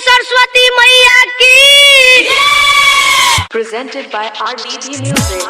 सरस्वती मैया की। Presented by RBD Music.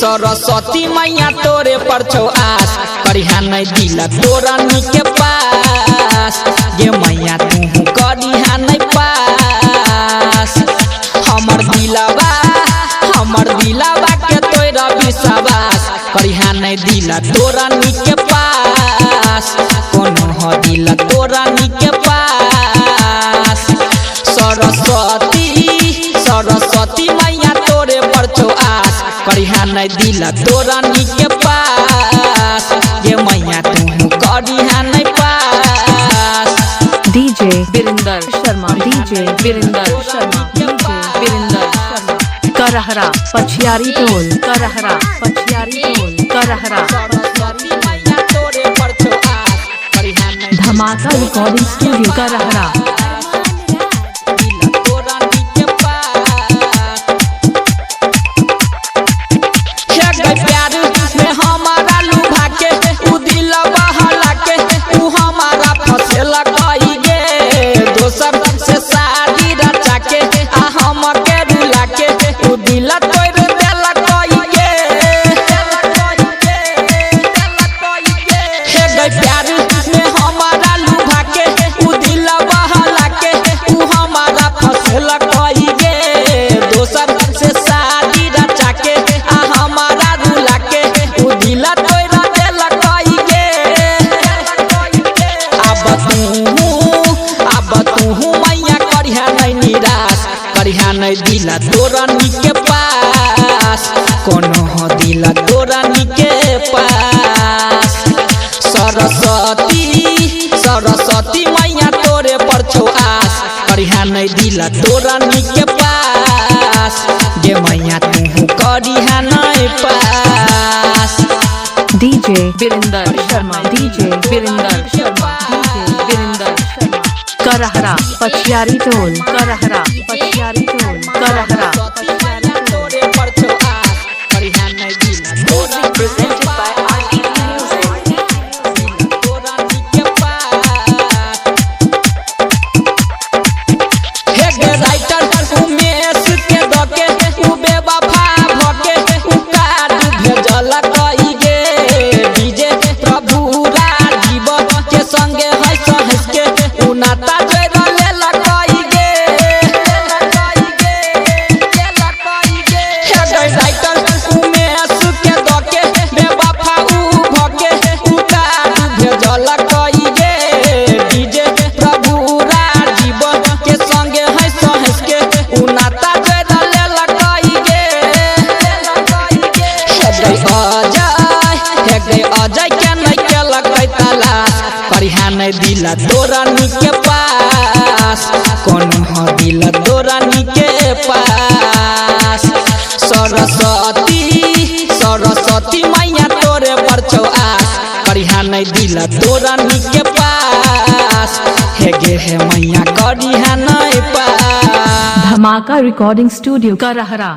Saraswati मैया तोरे पर छौ आस, करिहा नहीं दिला तोरा नी के पास। ये मैया तू करिहा नहीं पास। हमर दिलावा के तोरा विश्वास, करिहा नहीं दिला तोरा नी के पास। कोनो हो दिला तोरा नी के पास। सरस्वती मैया तोरे पर छौ आस, करिहा नहीं दिला तोरा नी के पास। ये मैया तू करिहा नहीं पास। DJ Virendra Sharma, DJ Virendra Sharma, DJ Virendra Sharma. Karahara पछियारी टोल, करहरा पछियारी टोल, करहरा। Dhamaka recording studio Karhara. करिहा नहीं दिला तोरा नी के पास। कोनो हो दिला तोरा नी के पास। सरस्वती मैया तोरे पर छौ आस, करिहा नहीं दिला तोरा नी के पास। ये मैया तू करिहा नहीं पास। DJ Virendra Sharma, DJ Virendra Sharma, DJ Virendra Sharma. Karahara पछियारी टोल, करहरा पछियारी टोल, Karahara. Presented by RBD Music. Ajay के नहीं के लगै तलाश, करिहा नहीं दिला तोरा नी के पास। कोनो हो दिला तोरा नी के पास। सरस्वती मैया तोरे पर छौ आस, करिहा नहीं दिला तोरा नी के पास। हे मैया करिहा नहीं पास। धमाका रिकॉर्डिंग स्टूडियो करहरा।